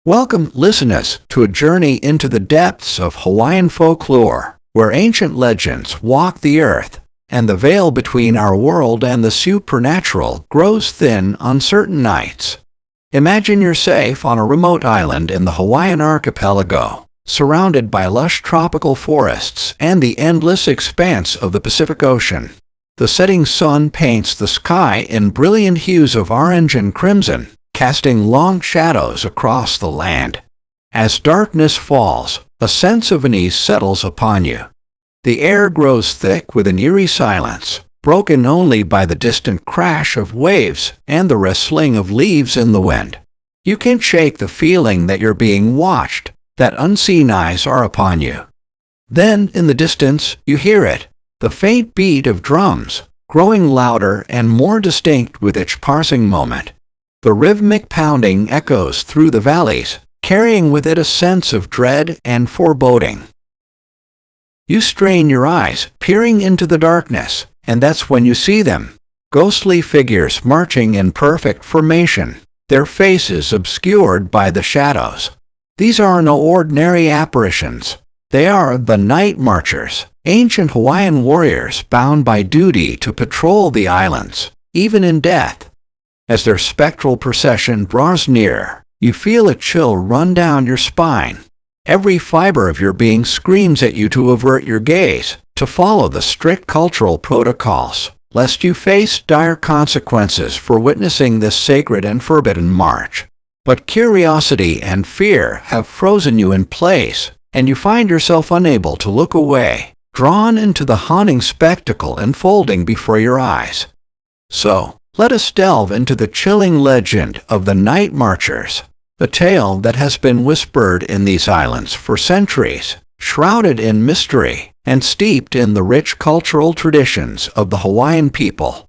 Welcome, listeners, to a journey into the depths of Hawaiian folklore, where ancient legends walk the earth, and the veil between our world and the supernatural grows thin on certain nights. Imagine you're safe on a remote island in the Hawaiian archipelago, surrounded by lush tropical forests and the endless expanse of the Pacific Ocean. The setting sun paints the sky in brilliant hues of orange and crimson, casting long shadows across the land. As darkness falls, a sense of unease settles upon you. The air grows thick with an eerie silence, broken only by the distant crash of waves and the rustling of leaves in the wind. You can shake the feeling that you're being watched, that unseen eyes are upon you. Then, in the distance, you hear it, the faint beat of drums, growing louder and more distinct with each passing moment. The rhythmic pounding echoes through the valleys, carrying with it a sense of dread and foreboding. You strain your eyes, peering into the darkness, and that's when you see them. Ghostly figures marching in perfect formation, their faces obscured by the shadows. These are no ordinary apparitions. They are the Night Marchers, ancient Hawaiian warriors bound by duty to patrol the islands, even in death. As their spectral procession draws near, you feel a chill run down your spine. Every fiber of your being screams at you to avert your gaze, to follow the strict cultural protocols, lest you face dire consequences for witnessing this sacred and forbidden march. But curiosity and fear have frozen you in place, and you find yourself unable to look away, drawn into the haunting spectacle unfolding before your eyes. So, let us delve into the chilling legend of the Night Marchers, a tale that has been whispered in these islands for centuries, shrouded in mystery and steeped in the rich cultural traditions of the Hawaiian people.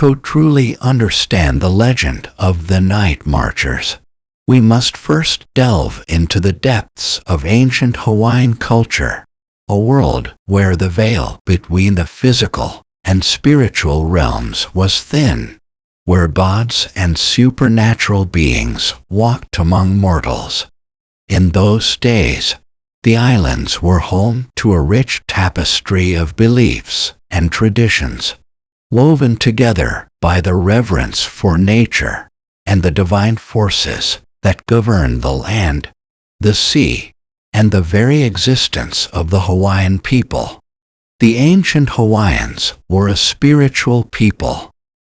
To truly understand the legend of the Night Marchers, we must first delve into the depths of ancient Hawaiian culture, a world where the veil between the physical and spiritual realms was thin, where gods and supernatural beings walked among mortals. In those days, the islands were home to a rich tapestry of beliefs and traditions, woven together by the reverence for nature and the divine forces that govern the land, the sea, and the very existence of the Hawaiian people. The ancient Hawaiians were a spiritual people,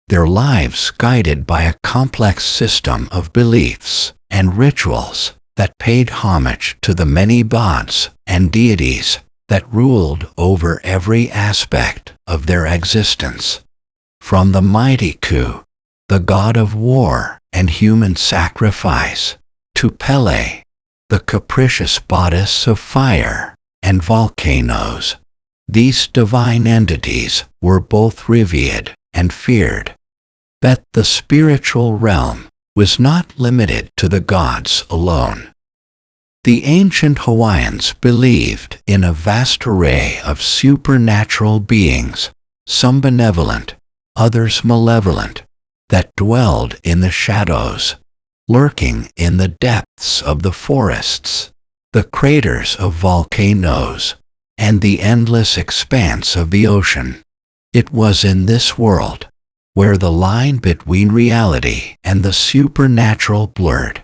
their lives guided by a complex system of beliefs and rituals that paid homage to the many gods and deities that ruled over every aspect of their existence. From the mighty Ku, the god of war and human sacrifice, to Pele, the capricious goddess of fire and volcanoes, these divine entities were both revered and feared. But the spiritual realm was not limited to the gods alone. The ancient Hawaiians believed in a vast array of supernatural beings, some benevolent, others malevolent, that dwelled in the shadows, lurking in the depths of the forests, the craters of volcanoes, and the endless expanse of the ocean. It was in this world, where the line between reality and the supernatural blurred,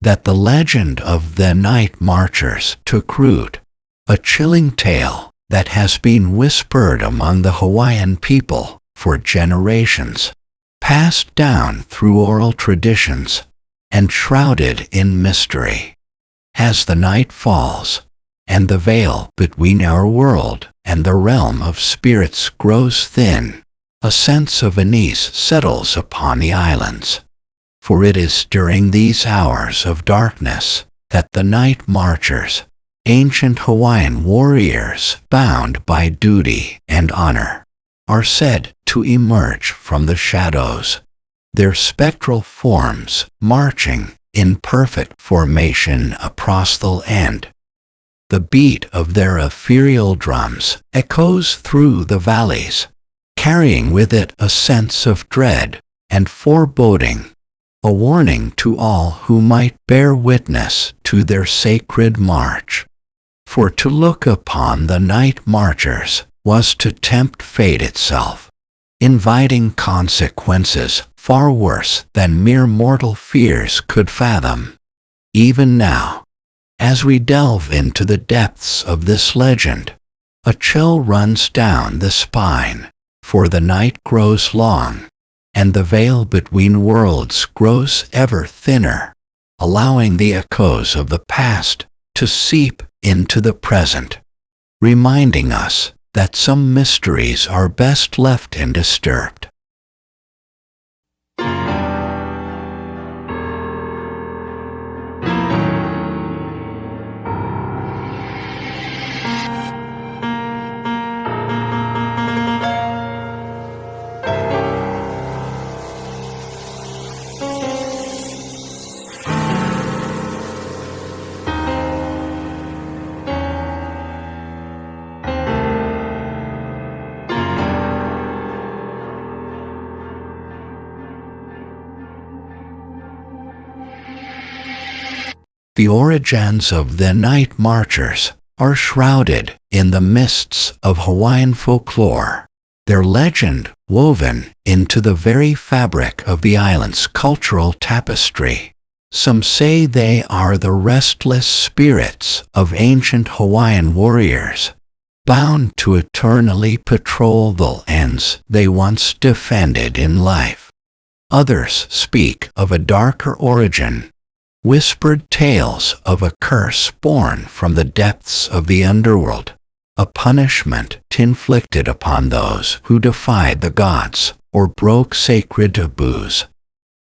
that the legend of the Night Marchers took root, a chilling tale that has been whispered among the Hawaiian people for generations, passed down through oral traditions, and shrouded in mystery. As the night falls, and the veil between our world and the realm of spirits grows thin, a sense of unease settles upon the islands. For it is during these hours of darkness that the night marchers, ancient Hawaiian warriors bound by duty and honor, are said to emerge from the shadows, their spectral forms marching in perfect formation across the land. The beat of their ethereal drums echoes through the valleys, carrying with it a sense of dread and foreboding, a warning to all who might bear witness to their sacred march. For to look upon the night marchers was to tempt fate itself, inviting consequences far worse than mere mortal fears could fathom. Even now, as we delve into the depths of this legend, a chill runs down the spine, for the night grows long, and the veil between worlds grows ever thinner, allowing the echoes of the past to seep into the present, reminding us that some mysteries are best left undisturbed. The origins of the night marchers are shrouded in the mists of Hawaiian folklore, their legend woven into the very fabric of the island's cultural tapestry. Some say they are the restless spirits of ancient Hawaiian warriors, bound to eternally patrol the lands they once defended in life. Others speak of a darker origin, whispered tales of a curse born from the depths of the underworld, a punishment inflicted upon those who defied the gods or broke sacred taboos.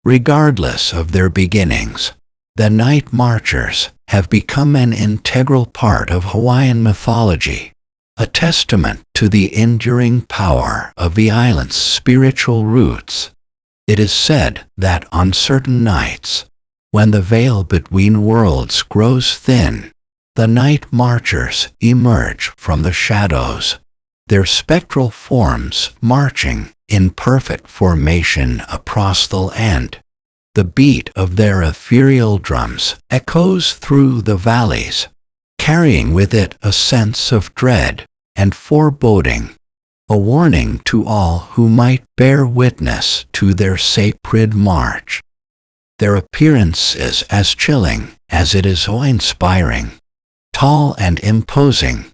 Regardless of their beginnings, the night marchers have become an integral part of Hawaiian mythology, a testament to the enduring power of the island's spiritual roots. It is said that on certain nights, when the veil between worlds grows thin, the night marchers emerge from the shadows, their spectral forms marching in perfect formation across the land. The beat of their ethereal drums echoes through the valleys, carrying with it a sense of dread and foreboding, a warning to all who might bear witness to their sacred march. Their appearance is as chilling as it is awe-inspiring. Tall and imposing,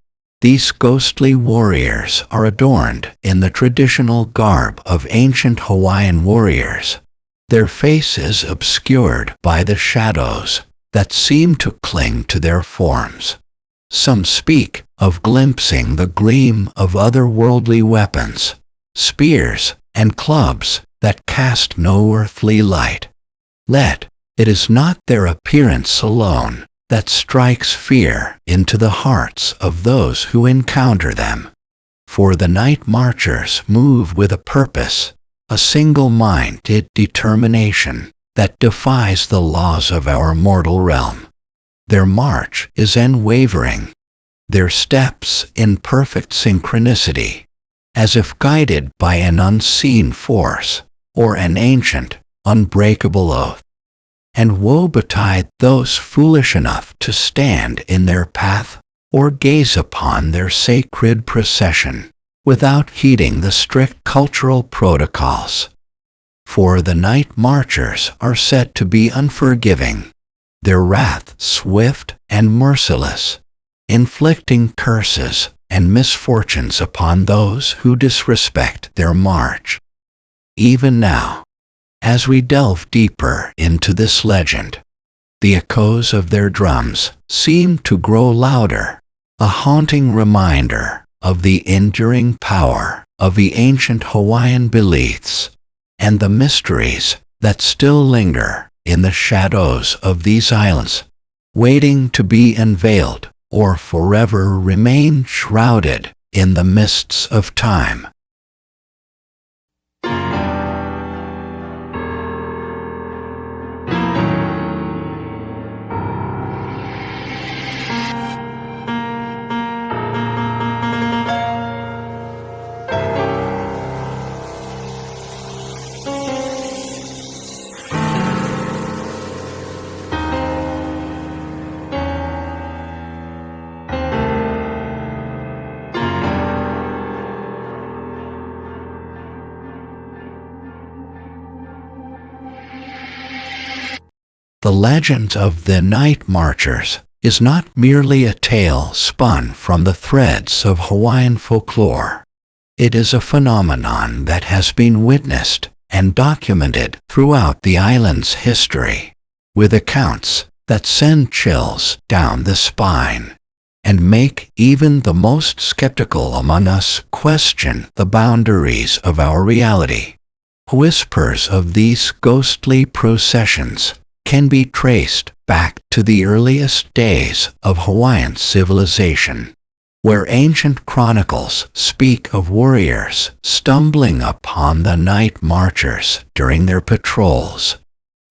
these ghostly warriors are adorned in the traditional garb of ancient Hawaiian warriors, their faces obscured by the shadows that seem to cling to their forms. Some speak of glimpsing the gleam of otherworldly weapons, spears and clubs that cast no earthly light. Yet, it is not their appearance alone that strikes fear into the hearts of those who encounter them. For the night marchers move with a purpose, a single-minded determination that defies the laws of our mortal realm. Their march is unwavering, their steps in perfect synchronicity, as if guided by an unseen force or an ancient, unbreakable oath. And woe betide those foolish enough to stand in their path or gaze upon their sacred procession without heeding the strict cultural protocols. For the night marchers are said to be unforgiving, their wrath swift and merciless, inflicting curses and misfortunes upon those who disrespect their march. Even now, as we delve deeper into this legend, the echoes of their drums seem to grow louder, a haunting reminder of the enduring power of the ancient Hawaiian beliefs and the mysteries that still linger in the shadows of these islands, waiting to be unveiled or forever remain shrouded in the mists of time. The legend of the Night Marchers is not merely a tale spun from the threads of Hawaiian folklore. It is a phenomenon that has been witnessed and documented throughout the island's history, with accounts that send chills down the spine and make even the most skeptical among us question the boundaries of our reality. Whispers of these ghostly processions can be traced back to the earliest days of Hawaiian civilization, where ancient chronicles speak of warriors stumbling upon the night marchers during their patrols,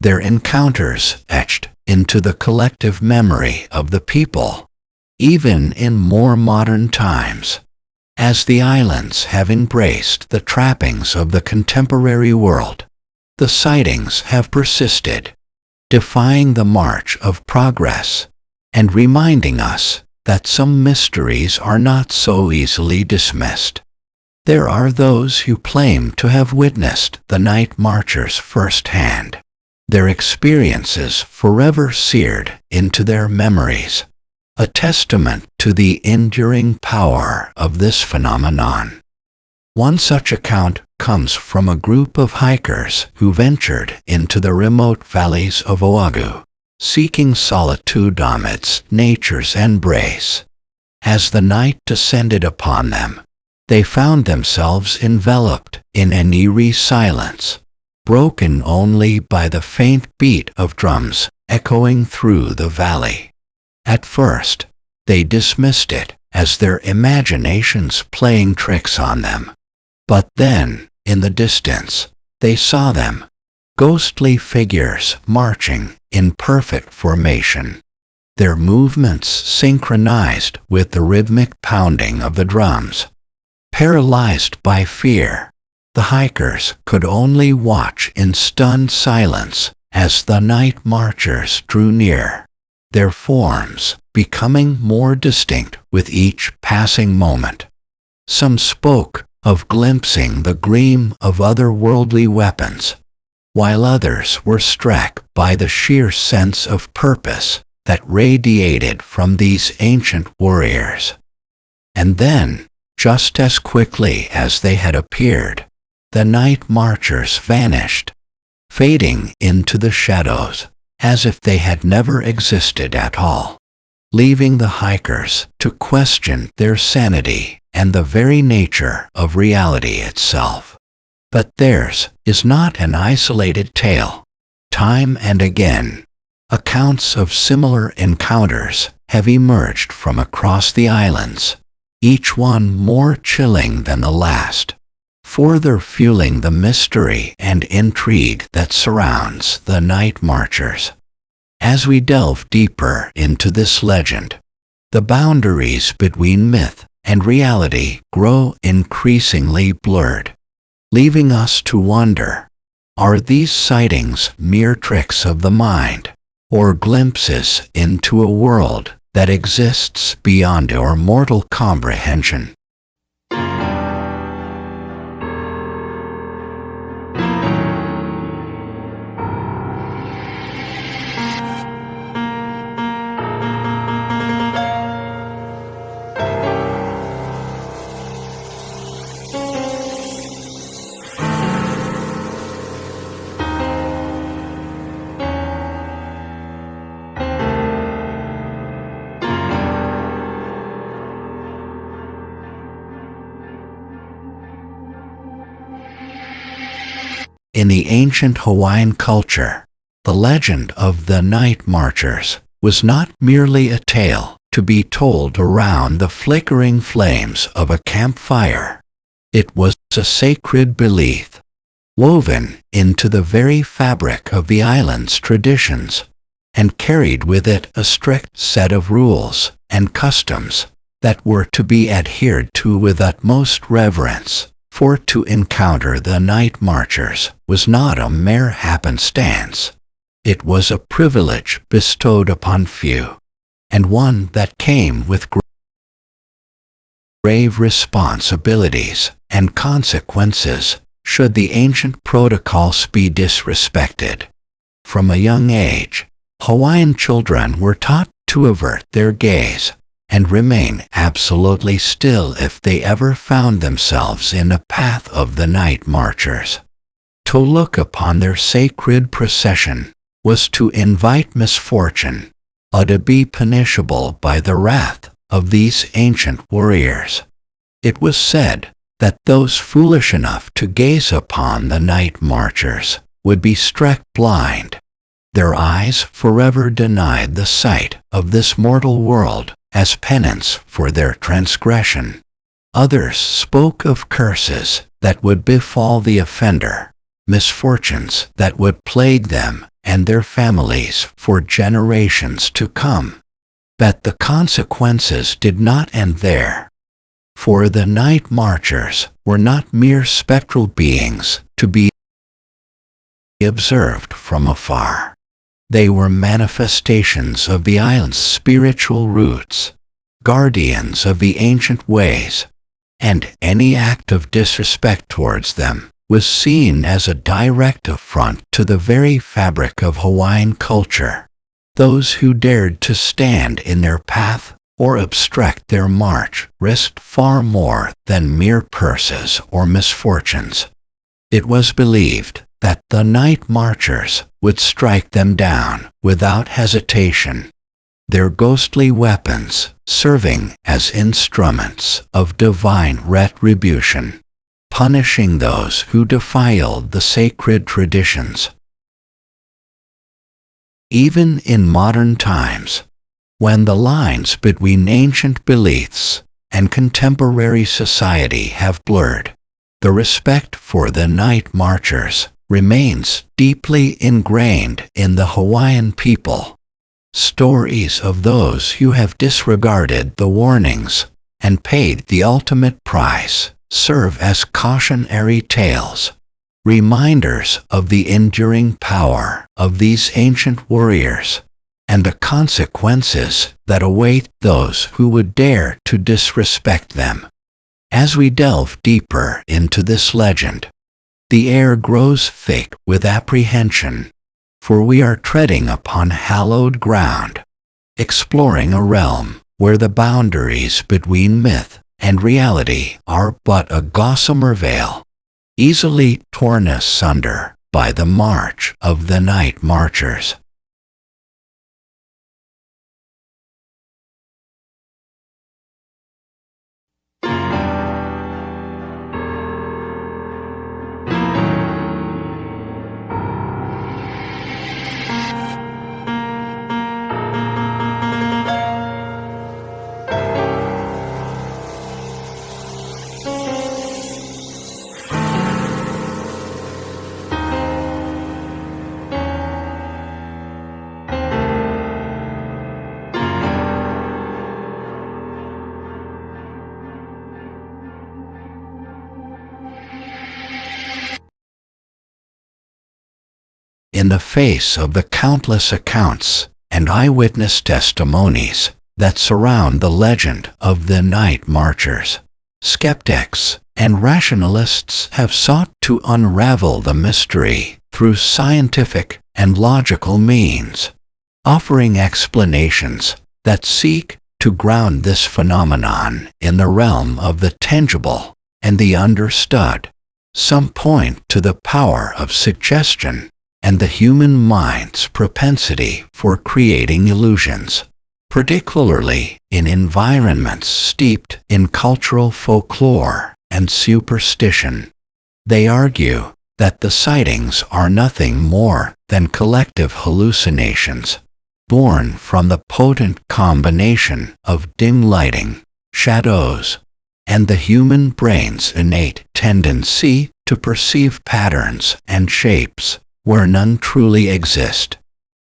their encounters etched into the collective memory of the people. Even in more modern times, as the islands have embraced the trappings of the contemporary world, the sightings have persisted, defying the march of progress and reminding us that some mysteries are not so easily dismissed. There are those who claim to have witnessed the night marchers firsthand, their experiences forever seared into their memories, a testament to the enduring power of this phenomenon. One such account comes from a group of hikers who ventured into the remote valleys of Oahu, seeking solitude amidst nature's embrace. As the night descended upon them, they found themselves enveloped in an eerie silence, broken only by the faint beat of drums echoing through the valley. At first, they dismissed it as their imaginations playing tricks on them. But then, in the distance, they saw them, ghostly figures marching in perfect formation, their movements synchronized with the rhythmic pounding of the drums. Paralyzed by fear, the hikers could only watch in stunned silence as the night marchers drew near, their forms becoming more distinct with each passing moment. Some spoke of glimpsing the gleam of otherworldly weapons, while others were struck by the sheer sense of purpose that radiated from these ancient warriors. And then, just as quickly as they had appeared, the night marchers vanished, fading into the shadows as if they had never existed at all, leaving the hikers to question their sanity and the very nature of reality itself. But theirs is not an isolated tale. Time and again, accounts of similar encounters have emerged from across the islands, each one more chilling than the last, further fueling the mystery and intrigue that surrounds the night marchers. As we delve deeper into this legend, the boundaries between myth and reality grow increasingly blurred, leaving us to wonder, are these sightings mere tricks of the mind, or glimpses into a world that exists beyond our mortal comprehension? In the ancient Hawaiian culture, the legend of the night marchers was not merely a tale to be told around the flickering flames of a campfire. It was a sacred belief, woven into the very fabric of the island's traditions, and carried with it a strict set of rules and customs that were to be adhered to with utmost reverence. For to encounter the night marchers was not a mere happenstance. It was a privilege bestowed upon few, and one that came with grave responsibilities and consequences should the ancient protocols be disrespected. From a young age, Hawaiian children were taught to avert their gaze and remain absolutely still if they ever found themselves in the path of the night marchers. To look upon their sacred procession was to invite misfortune, or to be punishable by the wrath of these ancient warriors. It was said that those foolish enough to gaze upon the night marchers would be struck blind, their eyes forever denied the sight of this mortal world as penance for their transgression. Others spoke of curses that would befall the offender, misfortunes that would plague them and their families for generations to come. But the consequences did not end there. For the night marchers were not mere spectral beings to be observed from afar. They were manifestations of the island's spiritual roots, guardians of the ancient ways, and any act of disrespect towards them was seen as a direct affront to the very fabric of Hawaiian culture. Those who dared to stand in their path or obstruct their march risked far more than mere curses or misfortunes. It was believed that the night marchers would strike them down without hesitation, their ghostly weapons serving as instruments of divine retribution, punishing those who defiled the sacred traditions. Even in modern times, when the lines between ancient beliefs and contemporary society have blurred, the respect for the night marchers remains deeply ingrained in the Hawaiian people. Stories of those who have disregarded the warnings and paid the ultimate price serve as cautionary tales, reminders of the enduring power of these ancient warriors and the consequences that await those who would dare to disrespect them. As we delve deeper into this legend, the air grows thick with apprehension, for we are treading upon hallowed ground, exploring a realm where the boundaries between myth and reality are but a gossamer veil, easily torn asunder by the march of the night marchers. In the face of the countless accounts and eyewitness testimonies that surround the legend of the night marchers, skeptics and rationalists have sought to unravel the mystery through scientific and logical means, offering explanations that seek to ground this phenomenon in the realm of the tangible and the understood. Some point to the power of suggestion and the human mind's propensity for creating illusions, particularly in environments steeped in cultural folklore and superstition. They argue that the sightings are nothing more than collective hallucinations, born from the potent combination of dim lighting, shadows, and the human brain's innate tendency to perceive patterns and shapes where none truly exist.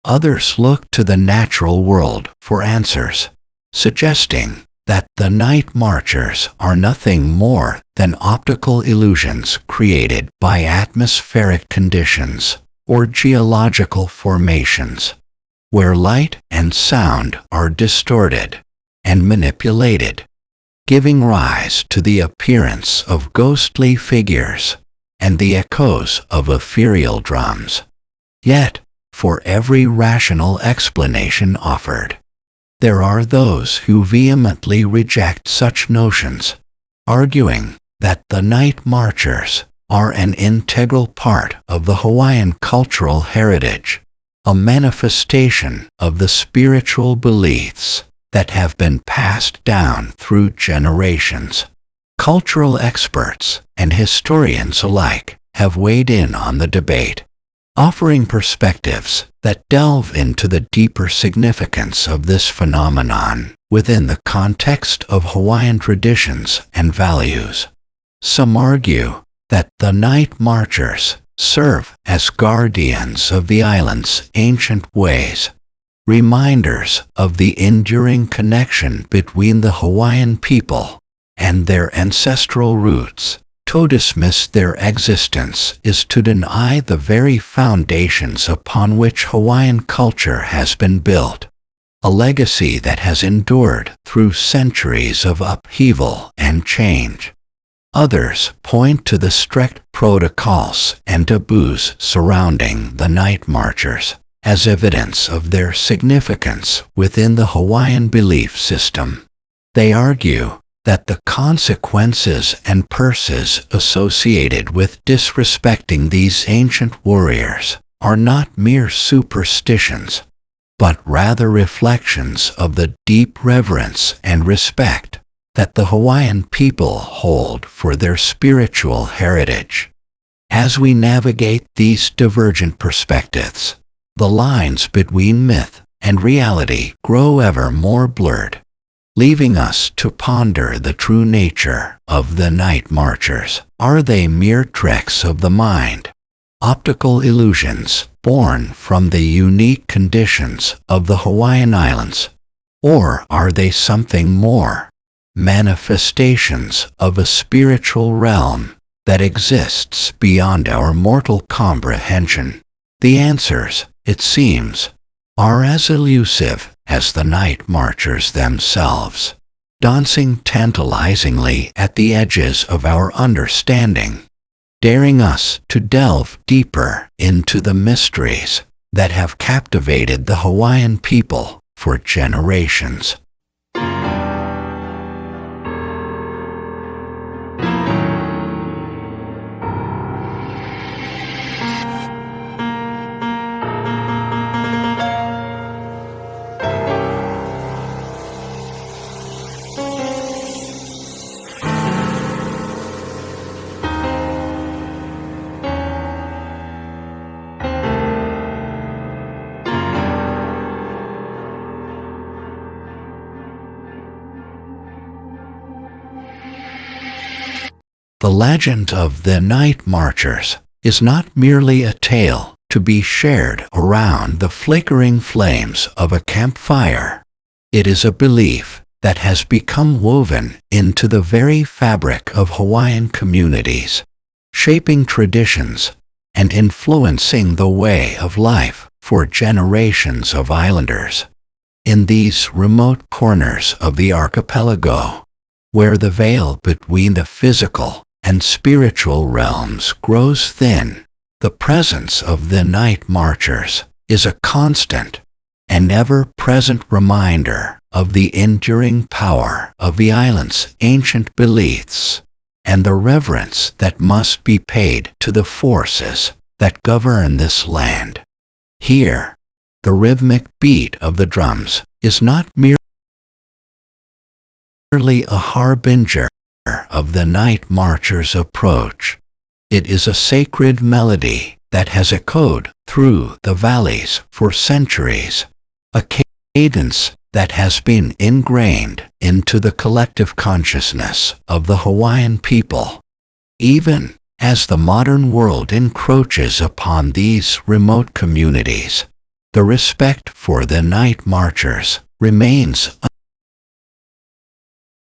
Others look to the natural world for answers, suggesting that the night marchers are nothing more than optical illusions created by atmospheric conditions or geological formations, where light and sound are distorted and manipulated, giving rise to the appearance of ghostly figures and the echoes of ethereal drums. Yet, for every rational explanation offered, there are those who vehemently reject such notions, arguing that the night marchers are an integral part of the Hawaiian cultural heritage, a manifestation of the spiritual beliefs that have been passed down through generations. Cultural experts and historians alike have weighed in on the debate, offering perspectives that delve into the deeper significance of this phenomenon within the context of Hawaiian traditions and values. Some argue that the night marchers serve as guardians of the island's ancient ways, reminders of the enduring connection between the Hawaiian people and their ancestral roots. To dismiss their existence is to deny the very foundations upon which Hawaiian culture has been built, a legacy that has endured through centuries of upheaval and change. Others point to the strict protocols and taboos surrounding the night marchers as evidence of their significance within the Hawaiian belief system. They argue that the consequences and curses associated with disrespecting these ancient warriors are not mere superstitions, but rather reflections of the deep reverence and respect that the Hawaiian people hold for their spiritual heritage. As we navigate these divergent perspectives, the lines between myth and reality grow ever more blurred, leaving us to ponder the true nature of the night marchers. Are they mere tricks of the mind, optical illusions born from the unique conditions of the Hawaiian Islands, or are they something more, manifestations of a spiritual realm that exists beyond our mortal comprehension? The answers, it seems, are as elusive as the night marchers themselves, dancing tantalizingly at the edges of our understanding, daring us to delve deeper into the mysteries that have captivated the Hawaiian people for generations. The legend of the night marchers is not merely a tale to be shared around the flickering flames of a campfire. It is a belief that has become woven into the very fabric of Hawaiian communities, shaping traditions and influencing the way of life for generations of islanders. In these remote corners of the archipelago, where the veil between the physical and spiritual realms grows thin, the presence of the night marchers is a constant and ever-present reminder of the enduring power of the island's ancient beliefs and the reverence that must be paid to the forces that govern this land. Here, the rhythmic beat of the drums is not merely a harbinger of the night marcher's approach. It is a sacred melody that has echoed through the valleys for centuries, a cadence that has been ingrained into the collective consciousness of the Hawaiian people. Even as the modern world encroaches upon these remote communities, the respect for the night marchers remains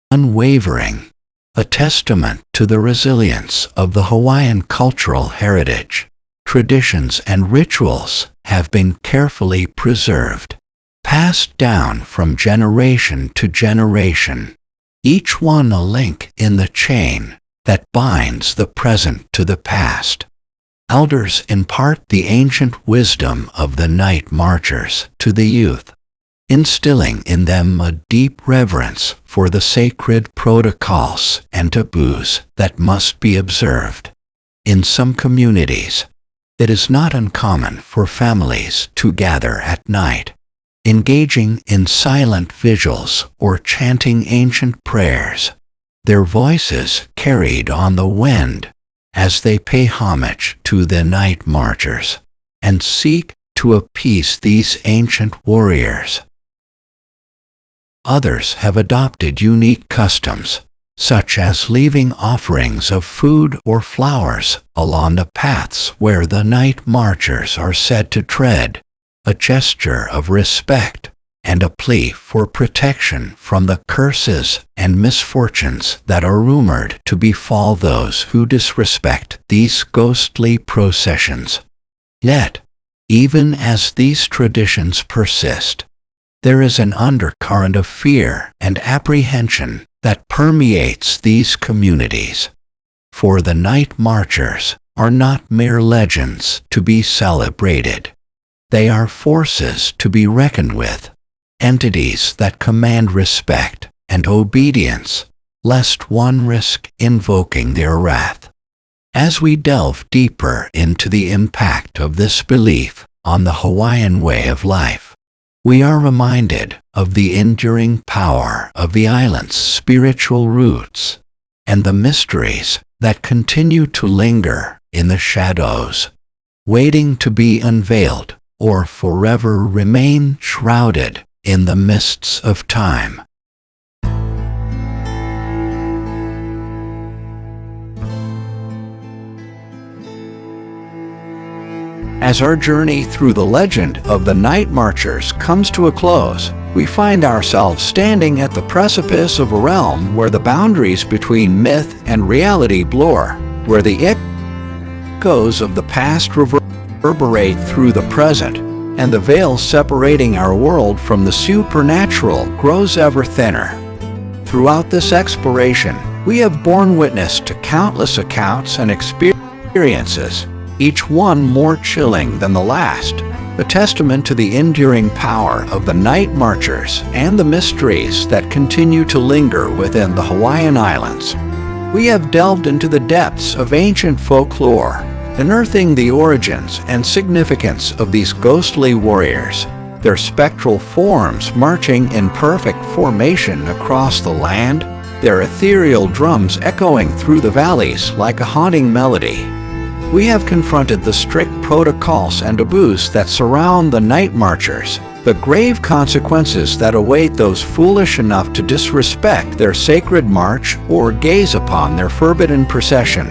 unwavering, a testament to the resilience of the Hawaiian cultural heritage. Traditions and rituals have been carefully preserved, passed down from generation to generation, each one a link in the chain that binds the present to the past. Elders impart the ancient wisdom of the night marchers to the youth, instilling in them a deep reverence for the sacred protocols and taboos that must be observed. In some communities, it is not uncommon for families to gather at night, engaging in silent vigils or chanting ancient prayers, their voices carried on the wind as they pay homage to the night marchers and seek to appease these ancient warriors. Others have adopted unique customs, such as leaving offerings of food or flowers along the paths where the night marchers are said to tread, a gesture of respect and a plea for protection from the curses and misfortunes that are rumored to befall those who disrespect these ghostly processions. Yet, even as these traditions persist, there is an undercurrent of fear and apprehension that permeates these communities. For the night marchers are not mere legends to be celebrated. They are forces to be reckoned with, entities that command respect and obedience, lest one risk invoking their wrath. As we delve deeper into the impact of this belief on the Hawaiian way of life, we are reminded of the enduring power of the island's spiritual roots and the mysteries that continue to linger in the shadows, waiting to be unveiled or forever remain shrouded in the mists of time. As our journey through the legend of the Night Marchers comes to a close, we find ourselves standing at the precipice of a realm where the boundaries between myth and reality blur, where the echoes of the past reverberate through the present, and the veil separating our world from the supernatural grows ever thinner. Throughout this exploration, we have borne witness to countless accounts and experiences, each one more chilling than the last, a testament to the enduring power of the night marchers and the mysteries that continue to linger within the Hawaiian Islands. We have delved into the depths of ancient folklore, unearthing the origins and significance of these ghostly warriors, their spectral forms marching in perfect formation across the land, their ethereal drums echoing through the valleys like a haunting melody. We have confronted the strict protocols and taboos that surround the night marchers, the grave consequences that await those foolish enough to disrespect their sacred march or gaze upon their forbidden procession.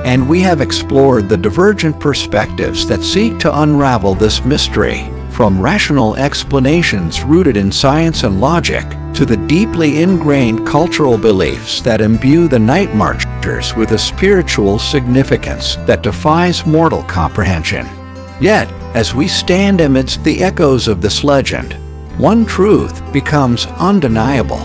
And we have explored the divergent perspectives that seek to unravel this mystery, from rational explanations rooted in science and logic, to the deeply ingrained cultural beliefs that imbue the night marchers with a spiritual significance that defies mortal comprehension. Yet, as we stand amidst the echoes of this legend, one truth becomes undeniable.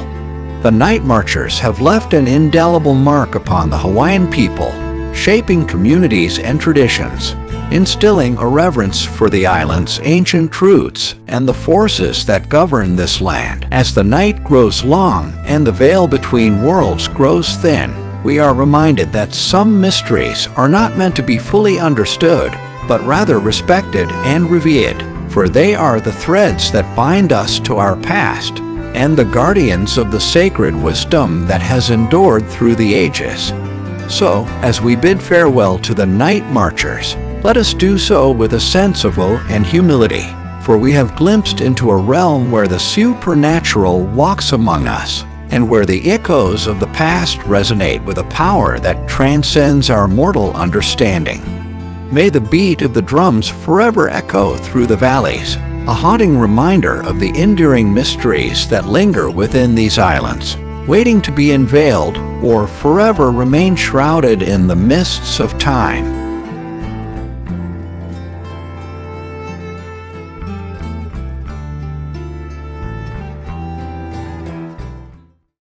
The night marchers have left an indelible mark upon the Hawaiian people, shaping communities and traditions, instilling a reverence for the island's ancient roots and the forces that govern this land. As the night grows long and the veil between worlds grows thin, we are reminded that some mysteries are not meant to be fully understood, but rather respected and revered, for they are the threads that bind us to our past and the guardians of the sacred wisdom that has endured through the ages. So, as we bid farewell to the night marchers, let us do so with a sense of awe and humility, for we have glimpsed into a realm where the supernatural walks among us, and where the echoes of the past resonate with a power that transcends our mortal understanding. May the beat of the drums forever echo through the valleys, a haunting reminder of the enduring mysteries that linger within these islands, waiting to be unveiled or forever remain shrouded in the mists of time.